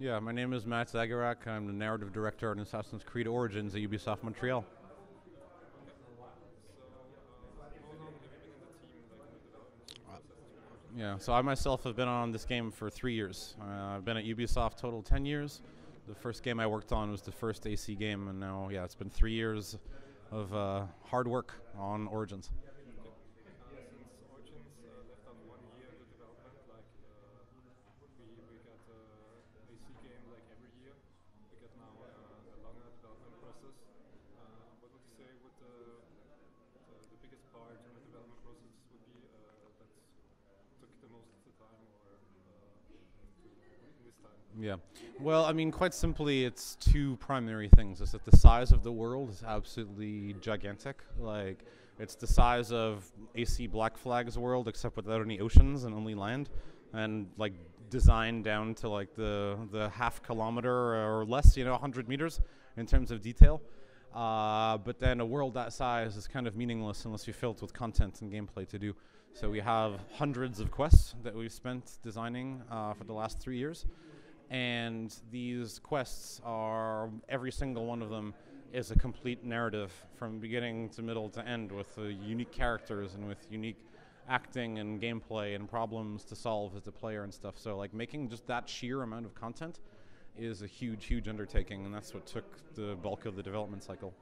Yeah, my name is Matt Zagurak. I'm the Narrative Director on Assassin's Creed Origins at Ubisoft Montreal. Yeah, so I myself have been on this game for 3 years. I've been at Ubisoft total 10 years. The first game I worked on was the first AC game, and now, yeah, it's been 3 years of hard work on Origins. Since Origins left on 1 year in the development, we got AC game like every year. We got now a longer development process. What would you say would the biggest part in the development process would be that took the most of the time, or in this time? Yeah. Well, I mean, quite simply, it's two primary things. Is that the size of the world is absolutely gigantic. Like, it's the size of AC Black Flag's world, except without any oceans and only land, and like designed down to like the half kilometer or less, 100 meters in terms of detail. But then a world that size is kind of meaningless unless you fill it with content and gameplay to do. So we have hundreds of quests that we've spent designing for the last 3 years. And these quests are, every single one of them is a complete narrative from beginning to middle to end with unique characters and with unique acting and gameplay and problems to solve as the player and stuff. So like making just that sheer amount of content is a huge, huge undertaking, and that's what took the bulk of the development cycle.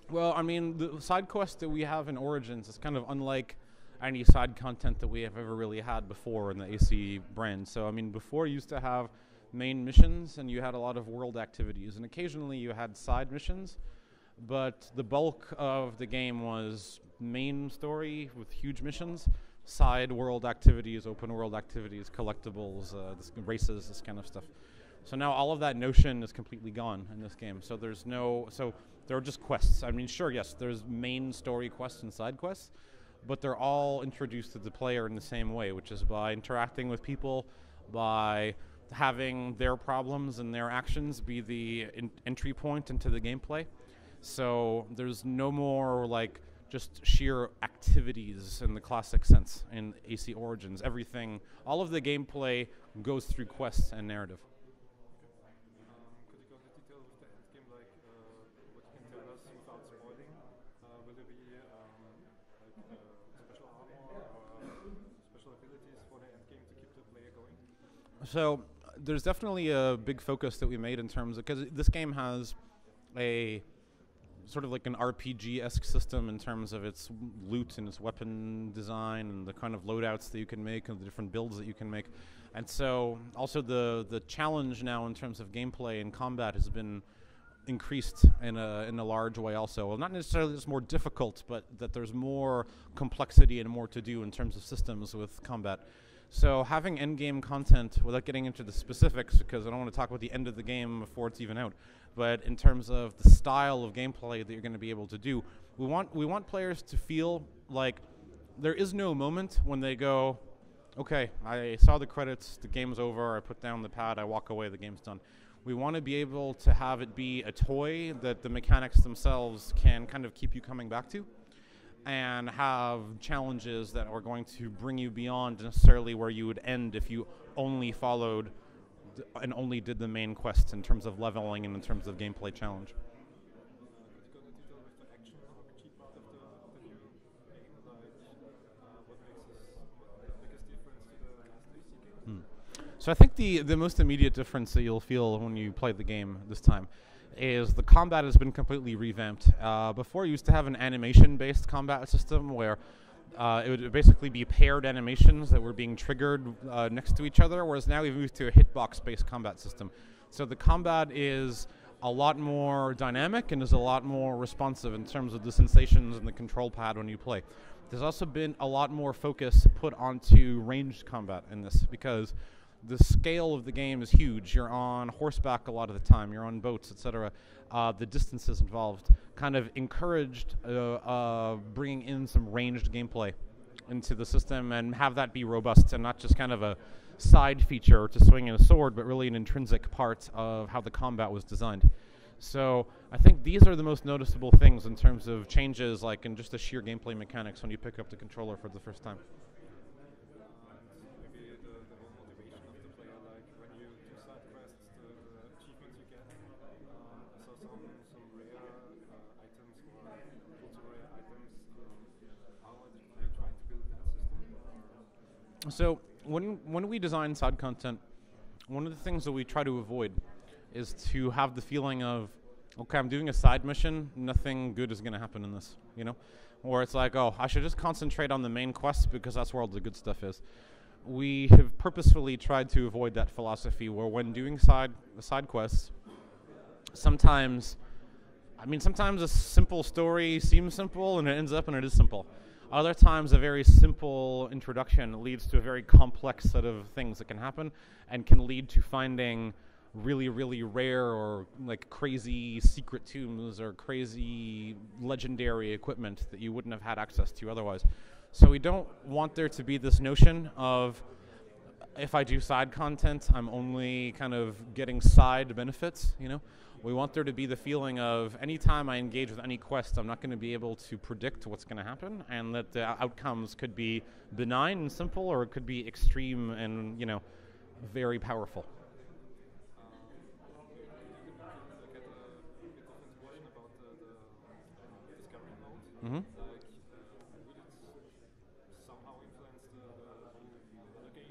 Well, I mean, the side quest that we have in Origins is kind of unlike any side content that we have ever really had before in the AC brand. So, I mean, before you used to have main missions and you had a lot of world activities, and occasionally you had side missions, but the bulk of the game was main story with huge missions, side world activities, open world activities, collectibles, races, this kind of stuff. So now all of that notion is completely gone in this game. So there are just quests. I mean, sure, yes, there's main story quests and side quests, but they're all introduced to the player in the same way, which is by interacting with people, by having their problems and their actions be the entry point into the gameplay. So there's no more like just sheer activities in the classic sense in AC Origins. Everything, all of the gameplay goes through quests and narrative. Could you go into detail with the end game, like what you can tell us without spoiling? Will there be special armor or special abilities for the end game to keep the player going? So there's definitely a big focus that we made in terms of, because this game has a sort of like an RPG-esque system in terms of its loot and its weapon design and the kind of loadouts that you can make and the different builds that you can make. And so also the challenge now in terms of gameplay and combat has been increased in a large way also. Well, not necessarily it's more difficult, but that there's more complexity and more to do in terms of systems with combat. So having endgame content, without getting into the specifics, because I don't want to talk about the end of the game before it's even out, but in terms of the style of gameplay that you're going to be able to do, we want players to feel like there is no moment when they go, okay, I saw the credits, the game's over, I put down the pad, I walk away, the game's done. We want to be able to have it be a toy that the mechanics themselves can kind of keep you coming back to, and have challenges that are going to bring you beyond necessarily where you would end if you only followed and only did the main quest in terms of leveling and in terms of gameplay challenge. Could you go into detail with the action RPG part of the new game? Like, what makes the biggest difference to the last AC game? So I think the most immediate difference that you'll feel when you play the game this time is the combat has been completely revamped. Before, you used to have an animation-based combat system where it would basically be paired animations that were being triggered next to each other, whereas now we've moved to a hitbox-based combat system. So the combat is a lot more dynamic and is a lot more responsive in terms of the sensations and the control pad when you play. There's also been a lot more focus put onto ranged combat in this, because the scale of the game is huge. You're on horseback a lot of the time. You're on boats, etc. The distances involved kind of encouraged bringing in some ranged gameplay into the system and have that be robust and not just kind of a side feature to swinging a sword, but really an intrinsic part of how the combat was designed. So I think these are the most noticeable things in terms of changes, like in just the sheer gameplay mechanics when you pick up the controller for the first time. Maybe the whole motivation of the player, like when you do side quests, the achievements you get. I saw some rare items or ultra rare items. How are they trying to build that system? So when we design side content, one of the things that we try to avoid is to have the feeling of, okay, I'm doing a side mission, nothing good is going to happen in this, you know? Or it's like, oh, I should just concentrate on the main quest because that's where all the good stuff is. We have purposefully tried to avoid that philosophy where when doing side quests, sometimes a simple story seems simple and it ends up and it is simple. Other times, a very simple introduction leads to a very complex set of things that can happen and can lead to finding really, really rare or like crazy secret tombs or crazy legendary equipment that you wouldn't have had access to otherwise. So we don't want there to be this notion of if I do side content, I'm only kind of getting side benefits, you know? We want there to be the feeling of anytime I engage with any quest, I'm not going to be able to predict what's going to happen, and that the outcomes could be benign and simple, or it could be extreme and, you know, very powerful. Mm-hmm. Like, would it somehow influence the other game, or is it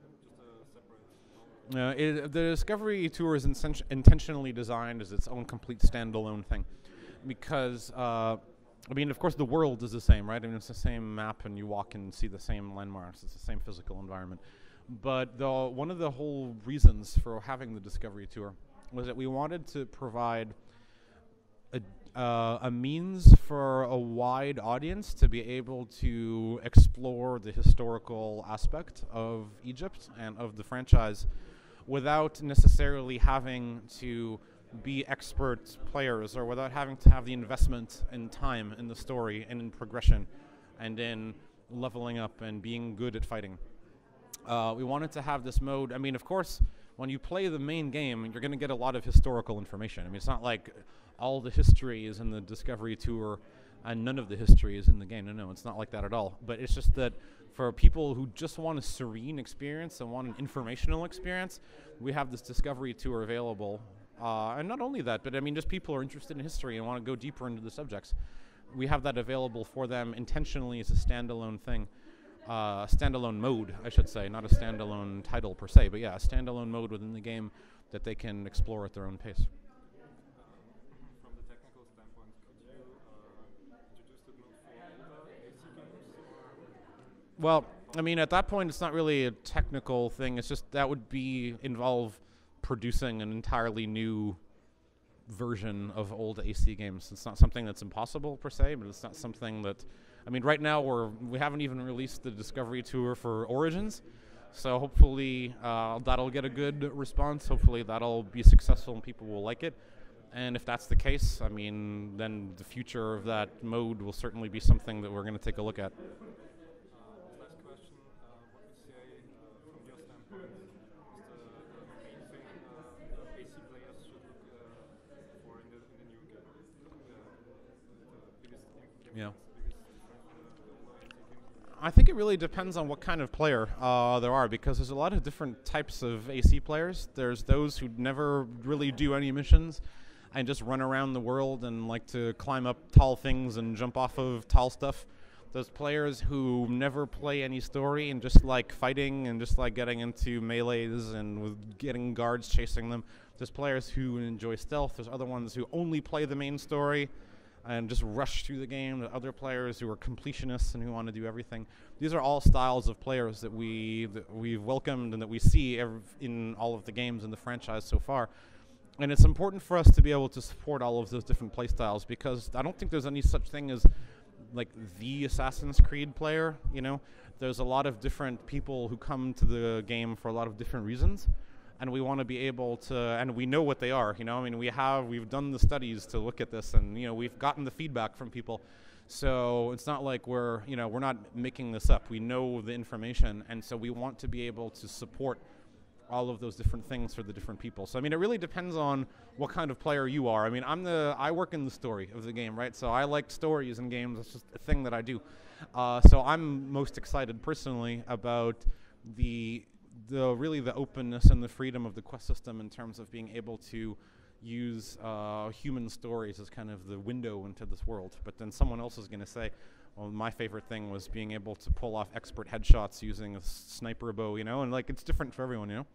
just a separate? The Discovery Tour is intentionally designed as its own complete standalone thing, because of course, the world is the same, right? I mean, it's the same map, and you walk and see the same landmarks. It's the same physical environment. But one of the whole reasons for having the Discovery Tour was that we wanted to provide a means for a wide audience to be able to explore the historical aspect of Egypt and of the franchise without necessarily having to be expert players or without having to have the investment in time in the story and in progression and in leveling up and being good at fighting. We wanted to have this mode. I mean, of course, when you play the main game, you're going to get a lot of historical information. I mean, it's not like all the history is in the Discovery Tour and none of the history is in the game. No, it's not like that at all. But it's just that for people who just want a serene experience and want an informational experience, we have this Discovery Tour available. And not only that, but I mean, just people who are interested in history and want to go deeper into the subjects. We have that available for them intentionally as a standalone thing. Standalone mode, I should say, not a standalone title per se, but yeah, a standalone mode within the game that they can explore at their own pace. From the technical standpoint, could you introduce the mode for older AC games? Well, I mean, at that point, it's not really a technical thing. It's just that would involve producing an entirely new version of old AC games. It's not something that's impossible per se, but it's not something that. I mean, right now we haven't even released the Discovery Tour for Origins, so hopefully that'll get a good response. Hopefully that'll be successful and people will like it. And if that's the case, I mean, then the future of that mode will certainly be something that we're going to take a look at. Last question, what would you say, from your standpoint, is the main thing AC players should look for in the new game? The biggest Yeah. difference I think it really depends on what kind of player there are, because there's a lot of different types of AC players. There's those who never really do any missions and just run around the world and like to climb up tall things and jump off of tall stuff. Those players who never play any story and just like fighting and just like getting into melees and with getting guards chasing them. There's players who enjoy stealth. There's other ones who only play the main story and just rush through the game. There are other players who are completionists and who want to do everything. These are all styles of players that we've welcomed and that we see in all of the games in the franchise so far. And it's important for us to be able to support all of those different play styles, because I don't think there's any such thing as like the Assassin's Creed player, you know. There's a lot of different people who come to the game for a lot of different reasons. And we want to be able to, and we know what they are, you know. I mean, we've done the studies to look at this, and you know, we've gotten the feedback from people. So it's not like we're not making this up. We know the information, and so we want to be able to support all of those different things for the different people. So I mean, it really depends on what kind of player you are. I mean, I work in the story of the game, right? So I like stories in games. It's just a thing that I do. So I'm most excited personally about the really the openness and the freedom of the quest system in terms of being able to use human stories as kind of the window into this world. But then someone else is going to say, well, my favorite thing was being able to pull off expert headshots using a sniper bow, you know, and like it's different for everyone, you know.